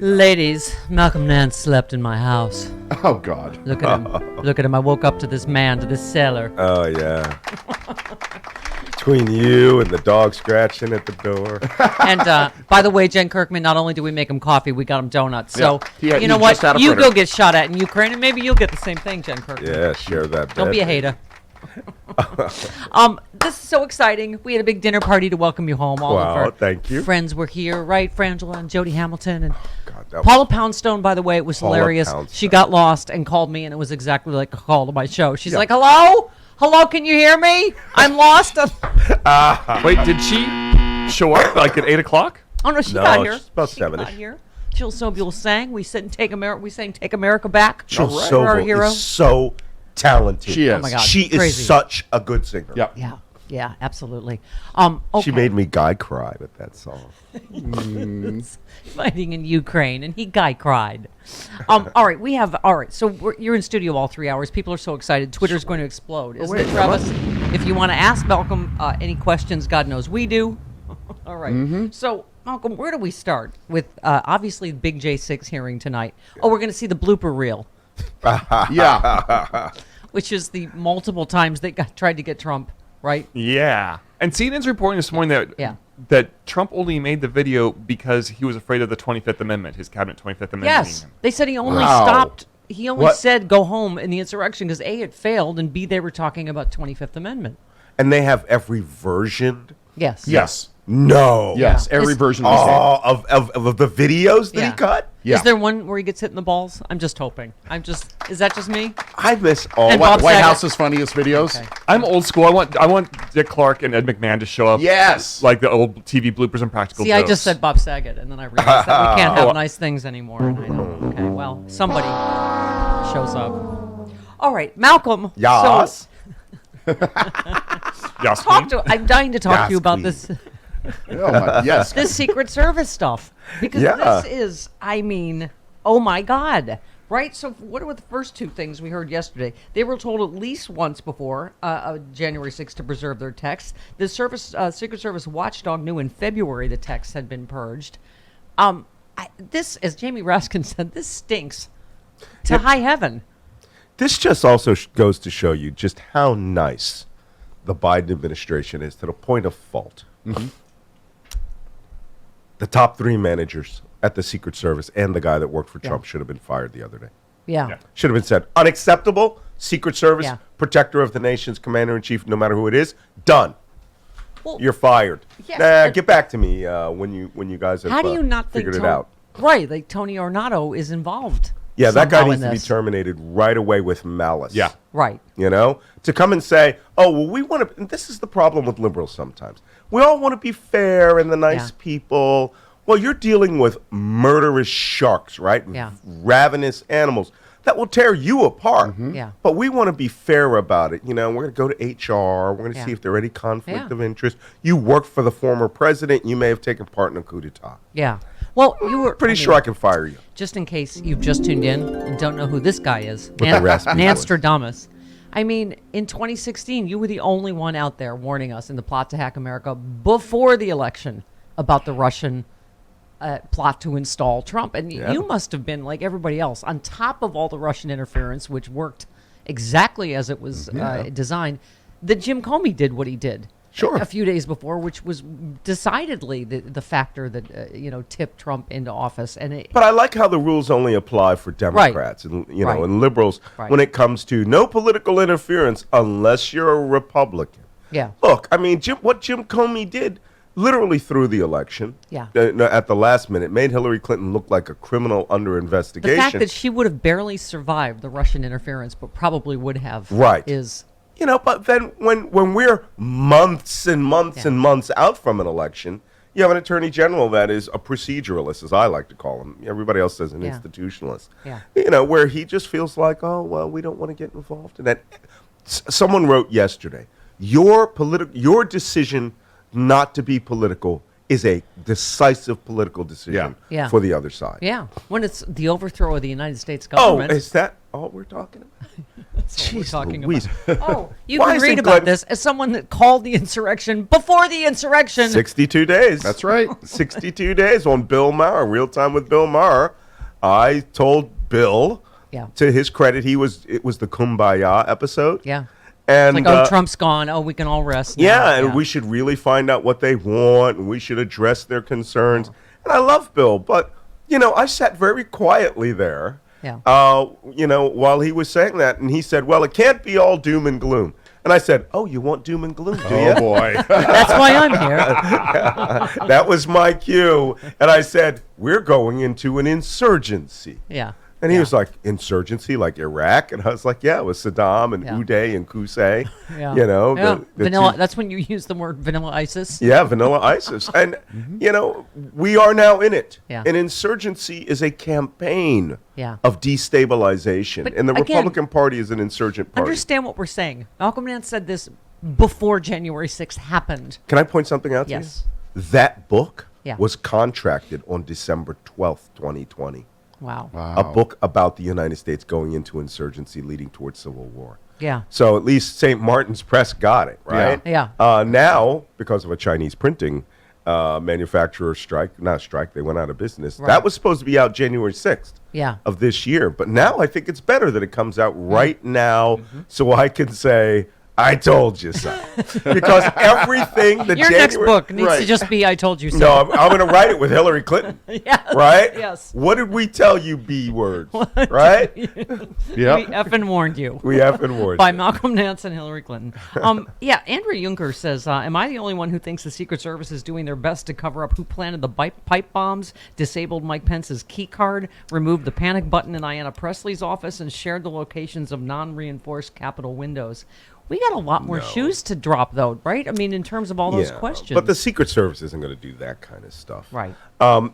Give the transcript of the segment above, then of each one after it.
Ladies, Malcolm Nance slept in my house. Oh, God. Look at him. Look at him. I woke up to this man, to this sailor. Oh, yeah. Between you and the dog scratching at the door. And by the way, Jen Kirkman, not only do we make him coffee, we got him donuts. So, Yeah. you know what? You go get shot at in Ukraine, and maybe you'll get the same thing, Jen Kirkman. Yeah, share that. Don't be a hater. This is so exciting. We had a big dinner party to welcome you home. All of our thank you. friends were here, right? Frangela and Jody Hamilton. And God, Paula Poundstone, by the way, it was Paula hilarious. Poundstone. She got lost and called me, and it was exactly like a call to my show. She's like, hello? Hello, can you hear me? I'm lost. Wait, did she show up like at 8 o'clock? Oh, no, she got here. She's about She got 7-ish. here. Jill Sobule sang. We sang Take America Back. Jill Our hero. Sobel is so talented. She is. Oh, my God. She Crazy. is such a good singer. Yep. Yeah, absolutely. Okay. She made me guy cry with that song. Fighting in Ukraine, and he guy cried. All right, so you're in studio all 3 hours. People are so excited. Twitter's going to explode, isn't it, Travis? If you want to ask Malcolm any questions, God knows we do. All right. So, Malcolm, where do we start with obviously the big J6 hearing tonight? Oh, we're going to see the blooper reel, Yeah. which is the multiple times they tried to get Trump, right? Yeah. And CNN's reporting this morning that Trump only made the video because he was afraid of the 25th Amendment, his cabinet 25th Amendment. Yes. They said he only Wow. stopped. He only What? said go home in the insurrection because A, it failed, and B, they were talking about 25th Amendment. And they have every version. Yes. Yes. No. Yes. Yeah. Every Is- version of the same. Of the videos that Yeah. he cut? Yeah. Is there one where he gets hit in the balls? I'm just hoping. Is that just me? I miss all And that. Bob White Saget. House's funniest videos. Okay. I'm old school. I want Dick Clark and Ed McMahon to show up. Yes. Like the old TV bloopers and practical See, jokes. I just said Bob Saget, and then I realized that we can't have nice things anymore. And I don't. Okay, well, somebody shows up. All right, Malcolm. Yas. Yes, I'm dying to talk to you Yes, about please. this Oh, my, yes. this Secret Service stuff because Yeah. this is, I mean, oh my God. Right? So what were the first two things we heard yesterday? They were told at least once before January 6th to preserve their texts. The Secret Service watchdog knew in February the texts had been purged. This, as Jamie Raskin said, this stinks to high heaven. This just also goes to show you just how nice the Biden administration is to the point of fault. The top 3 managers at the Secret Service and the guy that worked for Trump should have been fired the other day. Yeah. Should have been said, unacceptable, Secret Service, Yeah. protector of the nation's commander-in-chief, no matter who it is, done. Well, You're fired. Yes, Nah, but- get back to me when you guys have how do you not think figured it out. Right, like Tony Ornato is involved. Yeah, that guy somehow needs in to be this. terminated right away with malice. Yeah. Right. You know, to come and say, oh, well, we want to, and this is the problem with liberals sometimes. We all want to be fair and the nice Yeah. people. Well, you're dealing with murderous sharks, right? Yeah. Ravenous animals that will tear you apart. Yeah. But we want to be fair about it. You know, we're going to go to HR. We're going to Yeah. see if there are any conflict Yeah. of interest. You worked for the former president. You may have taken part in a coup d'etat. Yeah. Well, you were Pretty sure I can fire you. Just in case you've just tuned in and don't know who this guy is, the raspy voice. Nanstradamus. I mean, in 2016, you were the only one out there warning us in the plot to hack America before the election about the Russian plot to install Trump. And you must have been, like everybody else, on top of all the Russian interference, which worked exactly as it was designed, that Jim Comey did what he did. Sure. A few days before, which was decidedly the factor that tipped Trump into office. And But I like how the rules only apply for Democrats and Right. and liberals Right. when it comes to no political interference unless you're a Republican. yeah. Look, I mean, what Jim Comey did literally through the election, Yeah. at the last minute, made Hillary Clinton look like a criminal under The investigation. fact that she would have barely survived the Russian interference, but probably would have, Right. is But then when we're months and months and months out from an election, you have an attorney general that is a proceduralist, as I like to call him. Everybody else says an institutionalist. Yeah. Where he just feels like, oh, well, we don't want to get involved in that. Someone wrote yesterday, your decision not to be political is a decisive political decision Yeah. for the other side. yeah. When it's the overthrow of the United States Oh, government. is that? all we're talking about? That's what we're Jeez talking Louise. about. Oh, you Why can isn't read about Glenn- this as someone that called the insurrection before the insurrection. 62 days. That's right. 62 days on Bill Maher, Real Time with Bill Maher. I told Bill, Yeah. to his credit, it was the Kumbaya episode. Yeah. And It's like, oh, Trump's gone. Oh, we can all rest now. yeah, and we should really find out what they want, and we should address their concerns. And I love Bill, but I sat very quietly there. Yeah. While he was saying that, and he said, "Well, it can't be all doom and gloom." And I said, "Oh, you want doom and gloom, do you?" Oh boy. That's why I'm here. That was my cue, and I said, "We're going into an insurgency." Yeah. And he was like, "Insurgency, like Iraq?" And I was like, "Yeah, it was Saddam and Yeah. Uday and Qusay." Yeah. The vanilla. two- That's when you use the word vanilla ISIS. Yeah, vanilla ISIS. And, we are now in it. Yeah. An insurgency is a campaign Yeah. of destabilization. But and the again, Republican Party is an insurgent party. Understand what we're saying. Malcolm Nance said this before January 6th happened. Can I point something out Yes. to you? That book Yeah. was contracted on December 12th, 2020. Wow. A book about the United States going into insurgency leading towards civil war. Yeah. So at least St. Martin's Press got it, right? Yeah. Now, because of a Chinese printing manufacturer strike, they went out of business. Right. That was supposed to be out January 6th Yeah. of this year. But now I think it's better that it comes out right now Mm-hmm. so I can say, I told you so. Because everything that Your next book needs to Right. just be I Told You So. No, I'm going to write it with Hillary Clinton. Yes. Right? Yes. What did we tell you, B words? Right? We Yep. effing warned you. We have been warned. By Malcolm Nance and Hillary Clinton. Yeah, Andrew Juncker says, am I the only one who thinks the Secret Service is doing their best to cover up who planted the pipe bombs, disabled Mike Pence's key card, removed the panic button in Ayanna Pressley's office, and shared the locations of non-reinforced Capitol windows? We got a lot more shoes to drop, though, right? I mean, in terms of all those questions. But the Secret Service isn't going to do that kind of stuff. Right. Well,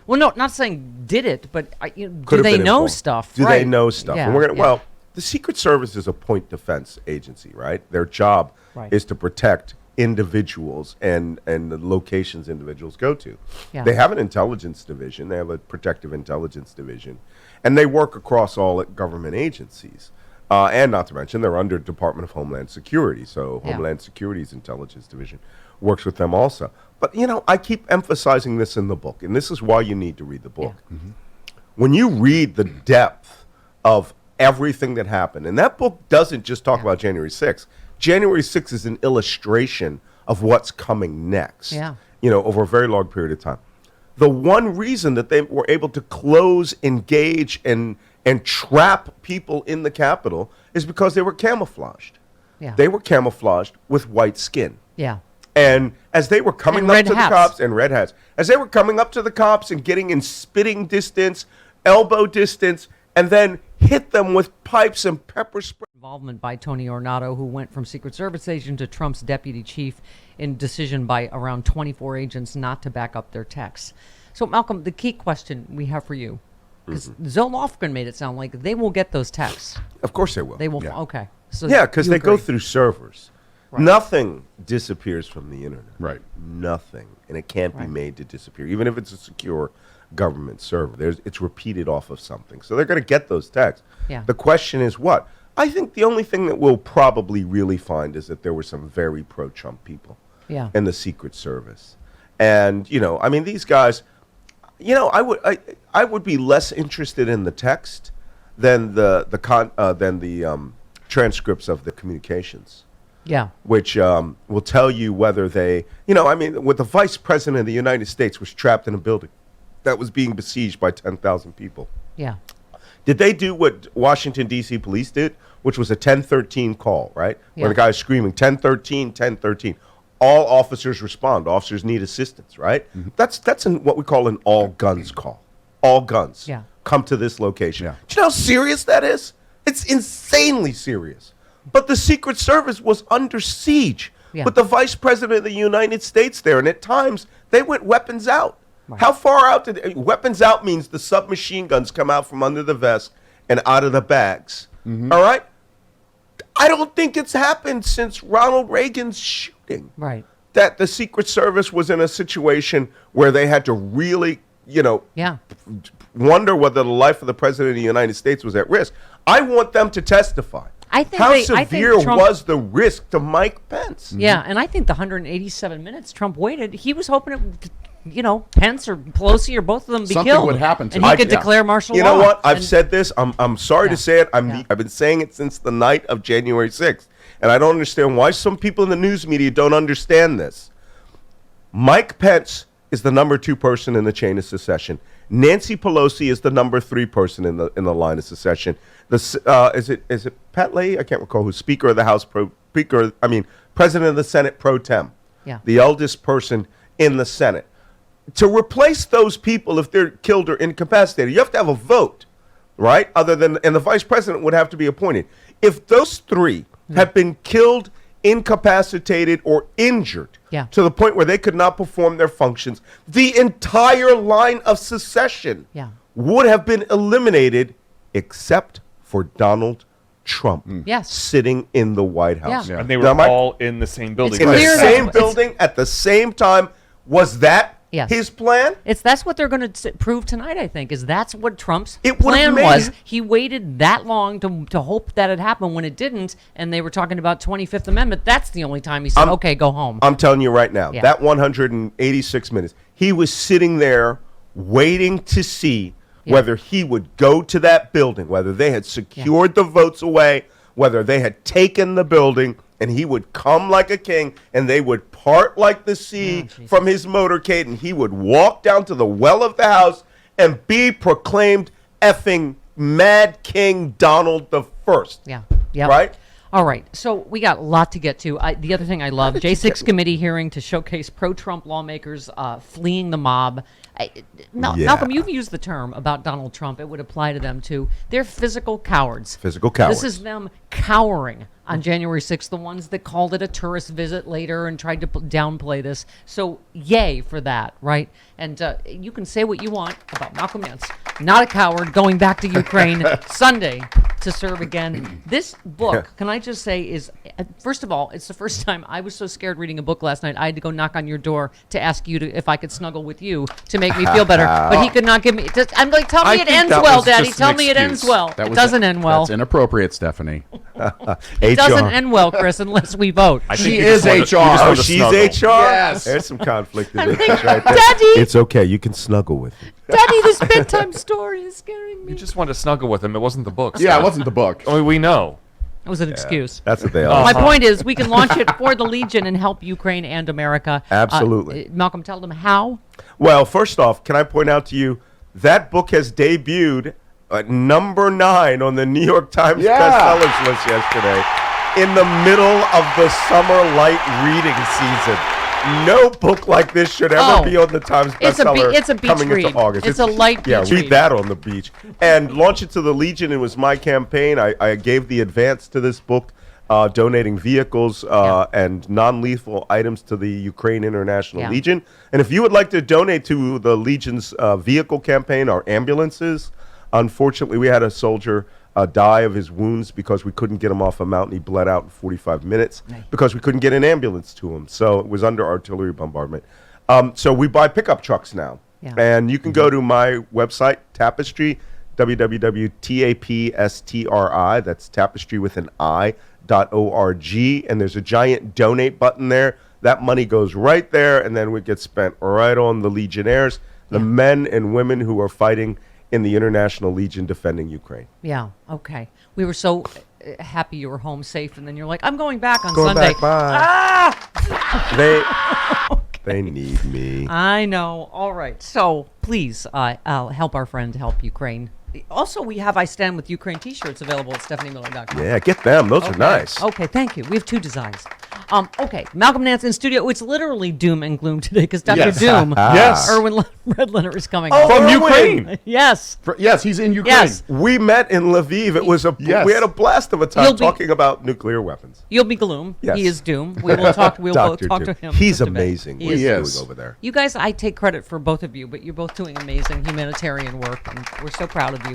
Well, no, not saying did it, but do could have they been know informed. stuff? Do right. they know stuff? Yeah, And we're gonna, yeah. Well, the Secret Service is a point defense agency, right? Their job Right. is to protect individuals and the locations individuals go to. Yeah. They have an intelligence division. They have a protective intelligence division. And they work across all government agencies. And not to mention, they're under Department of Homeland Security. So Yeah. Homeland Security's intelligence division works with them also. But, I keep emphasizing this in the book. And this is why you need to read the book. Yeah. When you read the depth of everything that happened, and that book doesn't just talk about January 6th. January 6th is an illustration of what's coming next, Yeah. Over a very long period of time. The one reason that they were able to close, engage, and trap people in the Capitol is because they were camouflaged. Yeah. They were camouflaged with white skin. Yeah. And as they were coming And up red to hats. the cops, and red hats, as they were coming up to the cops and getting in spitting distance, elbow distance, and then hit them with pipes and pepper spray. Involvement by Tony Ornato, who went from Secret Service agent to Trump's deputy chief in decision by around 24 agents not to back up their texts. So, Malcolm, the key question we have for you, because Zoe Lofgren made it sound like they will get those texts. Of course they will. They will. Yeah. Okay. So Yeah, because you they go agree. through servers. Nothing disappears from the internet. Right. Nothing. And it can't be Right. made to disappear. Even if it's a secure government server, it's repeated off of something. So they're going to get those texts. Yeah. The question is what? I think the only thing that we'll probably really find is that there were some very pro-Trump people Yeah. in the Secret Service. And, these guys, I would be less interested in the text than the transcripts of the communications, Yeah. which will tell you whether they, with the vice president of the United States was trapped in a building that was being besieged by 10,000 people. Yeah. Did they do what Washington, D.C. police did, which was a 1013 call, right? Yeah. Where the guy's screaming, 1013, 1013. All officers respond. Officers need assistance, right? That's what we call an all guns call. All guns. Yeah. Come to this location. Yeah. Do you know how serious that is? It's insanely serious. But the Secret Service was under siege Yeah. with the Vice President of the United States there. And at times, they went weapons out. Right. How far out did weapons out means the submachine guns come out from under the vest and out of the bags. All right? I don't think it's happened since Ronald Reagan's shooting. Right. That the Secret Service was in a situation where they had to really, Yeah. wonder whether the life of the president of the United States was at risk. I want them to testify. I think How I think severe Trump- was the risk to Mike Pence? Yeah, and I think the 187 minutes Trump waited, he was hoping it, Pence or Pelosi or both of them be Something killed. would happen to and him. he could Yeah. declare martial law. You know what? I've And- said this. I'm sorry Yeah. to say it. Yeah. I've been saying it since the night of January 6th. And I don't understand why some people in the news media don't understand this. Mike Pence is the number 2 person in the chain of secession. Nancy Pelosi is the number 3 person in the line of secession. Is it Pat Leahy? I can't recall who's Speaker of the House President of the Senate pro tem. Yeah. The eldest person in the Senate. To replace those people if they're killed or incapacitated, you have to have a vote, right? And the vice president would have to be appointed. If those 3 have been killed, incapacitated, or injured to the point where they could not perform their functions, the entire line of secession would have been eliminated except for Donald Trump Yes. sitting in the White House. Yeah. And they were Now, all in the same building. in the clear same that- building at the same time. Was that Yes. his plan? That's what they're going to prove tonight, I think, is that's what Trump's It would've plan made was. it- He waited that long to hope that it happened when it didn't, and they were talking about 25th Amendment. That's the only time he said, okay, go home. I'm telling you right now, Yeah. that 186 minutes, he was sitting there waiting to see whether he would go to that building, whether they had secured the votes away, whether they had taken the building, and he would come like a king, and they would part like the sea from his motorcade, and he would walk down to the well of the House and be proclaimed effing Mad King Donald the First. Yeah. Yep. Right? All right. So we got a lot to get to. The other thing I love, J6 committee hearing to showcase pro-Trump lawmakers fleeing the mob. Malcolm, you've used the term about Donald Trump. It would apply to them, too. They're physical cowards. Physical cowards. This is them cowering on January 6th, the ones that called it a tourist visit later and tried to downplay this. So yay for that, right? And you can say what you want about Malcolm Nance. Not a coward, going back to Ukraine Sunday to serve again. This book, can I just say, is, first of all, it's the first time I was so scared reading a book last night, I had to go knock on your door to ask you if I could snuggle with you to make me feel better. But he could not give me, I'm like, tell me it think ends that well, was Daddy. just an Tell me it ends excuse. well. It doesn't end well. That's inappropriate, Stephanie. It doesn't end well, Chris, unless we vote. I think She you is just wanted- HR. you just Oh, wanted to she's snuggle. HR? Yes. There's some conflict of I'm interest thinking, right there. Daddy! It's okay. You can snuggle with me. Daddy, this bedtime story is scaring me. You just wanted to snuggle with him. It wasn't the book. Yeah, Scott. it wasn't the book. Oh, we know. That was an excuse. That's what they Oh. are. My point is, we can launch it for the Legion and help Ukraine and America. Absolutely. Malcolm, tell them how. Well, first off, can I point out to you that book has debuted at number 9 on the New York Times Yeah. bestsellers list yesterday in the middle of the summer light reading season. No book like this should ever Oh. be on the Times It's a bestseller it's a beach coming read. into August. It's a light Yeah, beach read read. that on the beach. And launch it to the Legion. It was my campaign. I gave the advance to this book, donating vehicles and non-lethal items to the Ukraine International Legion. And if you would like to donate to the Legion's vehicle campaign, our ambulances, unfortunately, we had a soldier die of his wounds because we couldn't get him off a mountain. He bled out in 45 minutes because we couldn't get an ambulance to him. So it was under artillery bombardment. So we buy pickup trucks now. Yeah. And you can go to my website, Tapestry, www.tapstri, that's tapestry with an I.org. And there's a giant donate button there. That money goes right there, and then it gets spent right on the Legionnaires, the men and women who are fighting in the International Legion defending Ukraine. Yeah. Okay. We were so happy you were home safe, and then you're like, I'm going back on Going Sunday. back, bye. They need me. I know. All right. So please I'll help our friend help Ukraine. Also, we have I Stand With Ukraine t-shirts available at StephanieMiller.com. Yeah, get them. Those are nice. Okay, thank you. We have 2 designs. Okay, Malcolm Nance in studio. It's literally doom and gloom today because Dr. Yes. Doom, Yes. Erwin Redlener is coming. Oh, on. From Erwin! Ukraine. Yes. Yes, he's in Ukraine. Yes. We met in Lviv. It was Yes. we had a blast of a time You'll be- talking about nuclear weapons. You'll be gloom. Yes. He is doom. We will talk. We'll both Dr. talk to Doom. him. He's just a bit. amazing. He What is. he's is. doing over there. You guys, I take credit for both of you, but you're both doing amazing humanitarian work, and we're so proud of you.